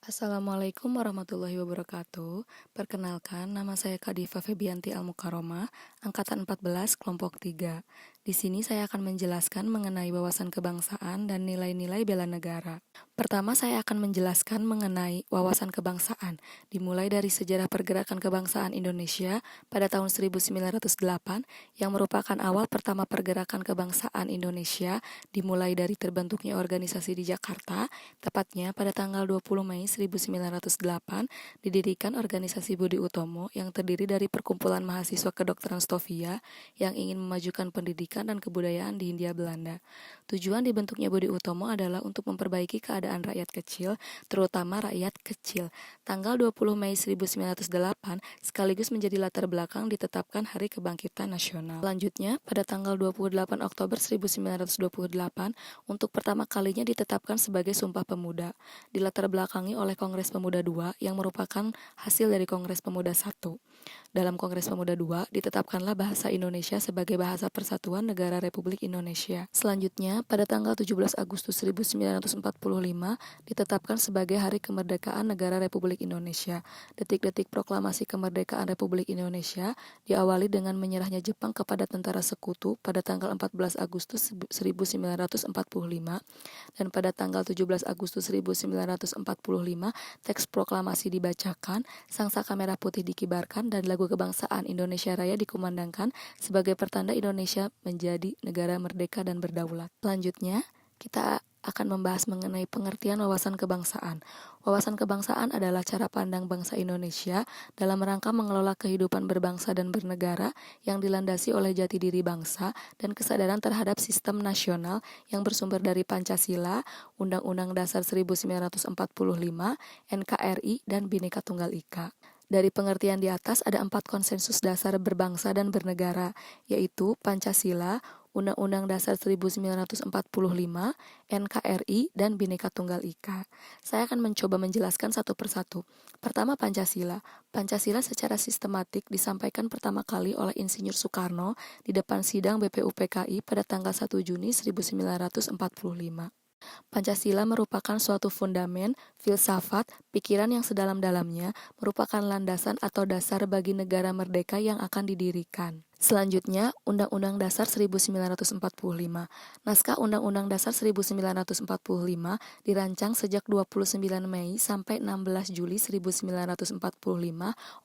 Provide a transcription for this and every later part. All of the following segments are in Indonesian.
Assalamualaikum warahmatullahi wabarakatuh. Perkenalkan, nama saya Kadifa Febianti Al-Mukaromah, Angkatan 14, Kelompok 3. Di sini saya akan menjelaskan mengenai wawasan kebangsaan dan nilai-nilai bela negara. Pertama, saya akan menjelaskan mengenai wawasan kebangsaan, dimulai dari sejarah pergerakan kebangsaan Indonesia pada tahun 1908, yang merupakan awal pertama pergerakan kebangsaan Indonesia, dimulai dari terbentuknya organisasi di Jakarta. Tepatnya pada tanggal 20 Mei 1908 didirikan organisasi Budi Utomo yang terdiri dari perkumpulan mahasiswa kedokteran Stovia yang ingin memajukan pendidikan dan kebudayaan di Hindia Belanda. Tujuan dibentuknya Budi Utomo adalah untuk memperbaiki keadaan rakyat kecil, terutama rakyat kecil. Tanggal 20 Mei 1908 sekaligus menjadi latar belakang ditetapkan Hari Kebangkitan Nasional. Selanjutnya, pada tanggal 28 Oktober 1928 untuk pertama kalinya ditetapkan sebagai Sumpah Pemuda, dilatar belakangi oleh Kongres Pemuda II yang merupakan hasil dari Kongres Pemuda I. Dalam Kongres Pemuda II, ditetapkanlah bahasa Indonesia sebagai bahasa persatuan negara Republik Indonesia. Selanjutnya, pada tanggal 17 Agustus 1945, ditetapkan sebagai Hari Kemerdekaan Negara Republik Indonesia. Detik-detik proklamasi kemerdekaan Republik Indonesia diawali dengan menyerahnya Jepang kepada tentara sekutu pada tanggal 14 Agustus 1945, dan pada tanggal 17 Agustus 1945, teks proklamasi dibacakan, sangsaka merah putih dikibarkan, dan lagu kebangsaan Indonesia Raya dikumandangkan sebagai pertanda Indonesia menjadi negara merdeka dan berdaulat. Selanjutnya, kita akan membahas mengenai pengertian wawasan kebangsaan. Wawasan kebangsaan adalah cara pandang bangsa Indonesia dalam rangka mengelola kehidupan berbangsa dan bernegara yang dilandasi oleh jati diri bangsa dan kesadaran terhadap sistem nasional yang bersumber dari Pancasila, Undang-Undang Dasar 1945, NKRI, dan Bhinneka Tunggal Ika. Dari pengertian di atas ada 4 konsensus dasar berbangsa dan bernegara, yaitu Pancasila, Undang-Undang Dasar 1945, NKRI, dan Bhinneka Tunggal Ika. Saya akan mencoba menjelaskan satu persatu. Pertama, Pancasila. Pancasila secara sistematik disampaikan pertama kali oleh Insinyur Soekarno di depan sidang BPUPKI pada tanggal 1 Juni 1945. Pancasila merupakan suatu fondamen, filsafat, pikiran yang sedalam-dalamnya merupakan landasan atau dasar bagi negara merdeka yang akan didirikan. Selanjutnya, Undang-Undang Dasar 1945. Naskah Undang-Undang Dasar 1945 dirancang sejak 29 Mei sampai 16 Juli 1945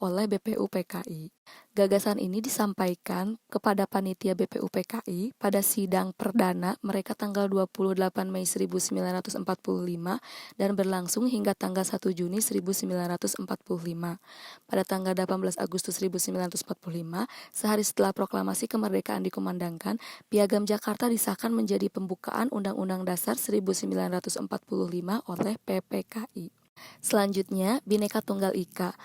oleh BPUPKI. Gagasan ini disampaikan kepada panitia BPUPKI pada sidang perdana mereka tanggal 28 Mei 1945 dan berlangsung hingga tanggal 1 Juni 1945. Pada tanggal 18 Agustus 1945, sehari setelah proklamasi kemerdekaan dikumandangkan, Piagam Jakarta disahkan menjadi pembukaan Undang-Undang Dasar 1945 oleh PPKI. Selanjutnya, Bhinneka Tunggal Ika.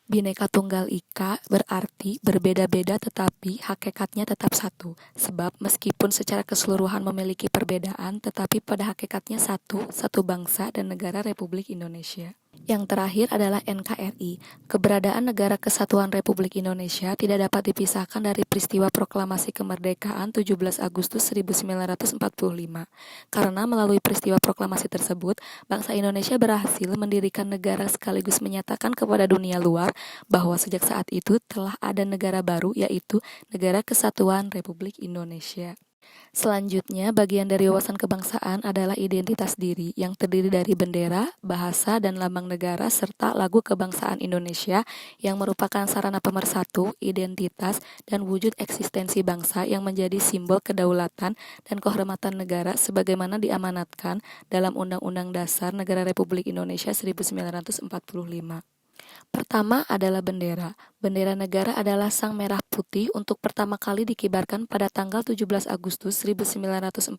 Bhinneka Tunggal Ika berarti berbeda-beda tetapi hakikatnya tetap satu. Sebab meskipun secara keseluruhan memiliki perbedaan, tetapi pada hakikatnya satu bangsa dan negara Republik Indonesia. Yang terakhir adalah NKRI. Keberadaan Negara Kesatuan Republik Indonesia tidak dapat dipisahkan dari peristiwa proklamasi kemerdekaan 17 Agustus 1945. Karena melalui peristiwa proklamasi tersebut, bangsa Indonesia berhasil mendirikan negara sekaligus menyatakan kepada dunia luar bahwa sejak saat itu telah ada negara baru, yaitu Negara Kesatuan Republik Indonesia. Selanjutnya, bagian dari wawasan kebangsaan adalah identitas diri yang terdiri dari bendera, bahasa, dan lambang negara serta lagu kebangsaan Indonesia yang merupakan sarana pemersatu, identitas, dan wujud eksistensi bangsa yang menjadi simbol kedaulatan dan kehormatan negara sebagaimana diamanatkan dalam Undang-Undang Dasar Negara Republik Indonesia 1945. Pertama adalah bendera. Bendera negara adalah sang merah putih untuk pertama kali dikibarkan pada tanggal 17 Agustus 1945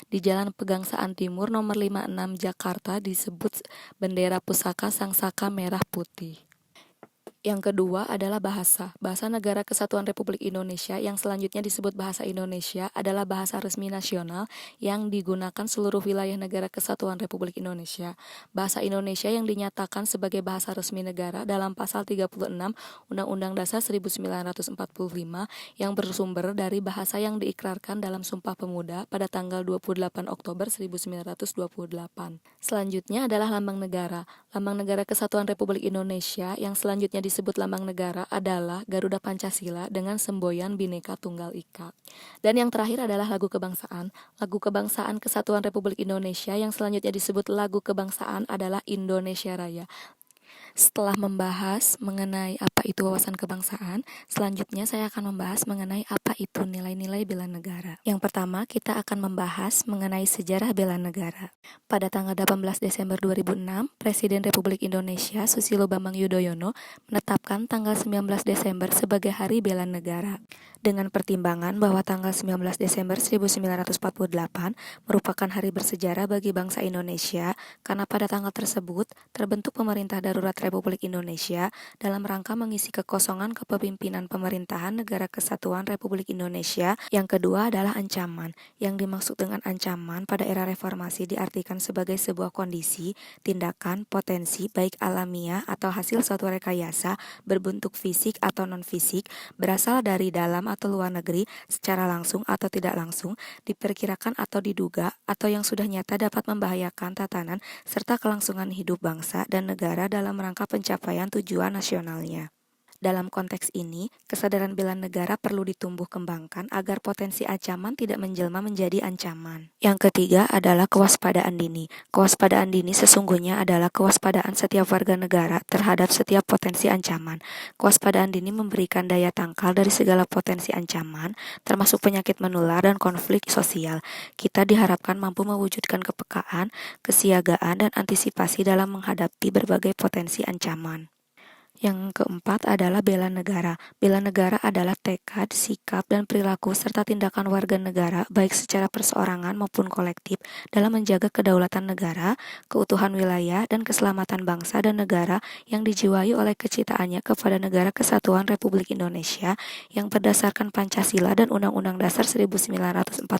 di Jalan Pegangsaan Timur nomor 56 Jakarta disebut bendera pusaka sangsaka merah putih. Yang kedua adalah bahasa. Bahasa Negara Kesatuan Republik Indonesia yang selanjutnya disebut Bahasa Indonesia adalah bahasa resmi nasional yang digunakan seluruh wilayah Negara Kesatuan Republik Indonesia. Bahasa Indonesia yang dinyatakan sebagai bahasa resmi negara dalam pasal 36 Undang-Undang Dasar 1945 yang bersumber dari bahasa yang diikrarkan dalam Sumpah Pemuda pada tanggal 28 Oktober 1928. Selanjutnya adalah lambang negara. Lambang Negara Kesatuan Republik Indonesia yang selanjutnya disebut lambang negara adalah Garuda Pancasila dengan semboyan Bhinneka Tunggal Ika. Dan yang terakhir adalah lagu kebangsaan. Lagu kebangsaan Kesatuan Republik Indonesia yang selanjutnya disebut lagu kebangsaan adalah Indonesia Raya. Setelah membahas mengenai apa itu wawasan kebangsaan, selanjutnya saya akan membahas mengenai apa itu nilai-nilai bela negara. Yang pertama, kita akan membahas mengenai sejarah bela negara. Pada tanggal 18 Desember 2006, Presiden Republik Indonesia Susilo Bambang Yudhoyono menetapkan tanggal 19 Desember sebagai Hari Bela Negara. Dengan pertimbangan bahwa tanggal 19 Desember 1948 merupakan hari bersejarah bagi bangsa Indonesia karena pada tanggal tersebut terbentuk pemerintah darurat Republik Indonesia dalam rangka mengisi kekosongan kepemimpinan pemerintahan Negara Kesatuan Republik Indonesia. Yang kedua adalah ancaman. Yang dimaksud dengan ancaman pada era reformasi diartikan sebagai sebuah kondisi, tindakan, potensi baik alamiah atau hasil suatu rekayasa berbentuk fisik atau non-fisik berasal dari dalam atau luar negeri secara langsung atau tidak langsung, diperkirakan atau diduga, atau yang sudah nyata dapat membahayakan tatanan serta kelangsungan hidup bangsa dan negara dalam rangka pencapaian tujuan nasionalnya. Dalam konteks ini, kesadaran bela negara perlu ditumbuh kembangkan agar potensi ancaman tidak menjelma menjadi ancaman. Yang ketiga adalah kewaspadaan dini. Kewaspadaan dini sesungguhnya adalah kewaspadaan setiap warga negara terhadap setiap potensi ancaman. Kewaspadaan dini memberikan daya tangkal dari segala potensi ancaman, termasuk penyakit menular dan konflik sosial. Kita diharapkan mampu mewujudkan kepekaan, kesiagaan, dan antisipasi dalam menghadapi berbagai potensi ancaman. Yang keempat adalah bela negara. Bela negara adalah tekad, sikap, dan perilaku serta tindakan warga negara baik secara perseorangan maupun kolektif dalam menjaga kedaulatan negara, keutuhan wilayah, dan keselamatan bangsa dan negara yang dijiwai oleh kecintaannya kepada Negara Kesatuan Republik Indonesia yang berdasarkan Pancasila dan Undang-Undang Dasar 1945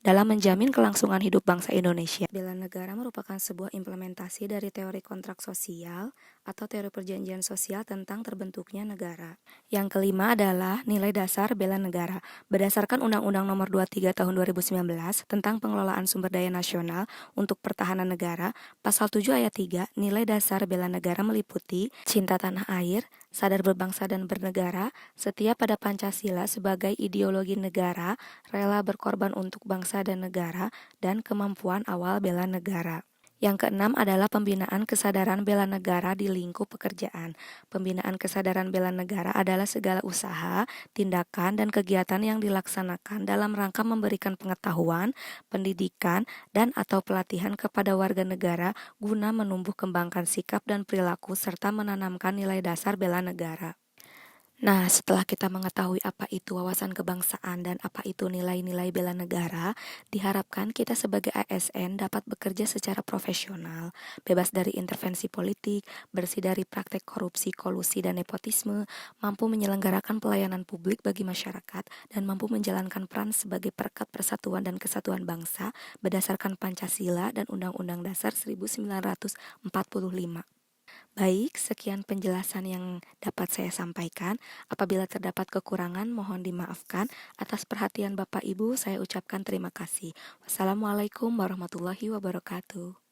dalam menjamin kelangsungan hidup bangsa Indonesia. Bela negara merupakan sebuah implementasi dari teori kontrak sosial atau teori perjanjian sosial tentang terbentuknya negara. Yang kelima adalah nilai dasar bela negara. Berdasarkan Undang-Undang Nomor 23 Tahun 2019 tentang pengelolaan sumber daya nasional untuk pertahanan negara, Pasal 7 Ayat 3, nilai dasar bela negara meliputi cinta tanah air, sadar berbangsa dan bernegara, setia pada Pancasila sebagai ideologi negara, rela berkorban untuk bangsa dan negara, dan kemampuan awal bela negara. Yang keenam adalah pembinaan kesadaran bela negara di lingkup pekerjaan. Pembinaan kesadaran bela negara adalah segala usaha, tindakan, dan kegiatan yang dilaksanakan dalam rangka memberikan pengetahuan, pendidikan, dan atau pelatihan kepada warga negara guna menumbuh kembangkan sikap dan perilaku serta menanamkan nilai dasar bela negara. Nah, setelah kita mengetahui apa itu wawasan kebangsaan dan apa itu nilai-nilai bela negara, diharapkan kita sebagai ASN dapat bekerja secara profesional, bebas dari intervensi politik, bersih dari praktek korupsi, kolusi, dan nepotisme, mampu menyelenggarakan pelayanan publik bagi masyarakat, dan mampu menjalankan peran sebagai perekat persatuan dan kesatuan bangsa berdasarkan Pancasila dan Undang-Undang Dasar 1945. Baik, sekian penjelasan yang dapat saya sampaikan. Apabila terdapat kekurangan, mohon dimaafkan. Atas perhatian Bapak Ibu, saya ucapkan terima kasih. Wassalamualaikum warahmatullahi wabarakatuh.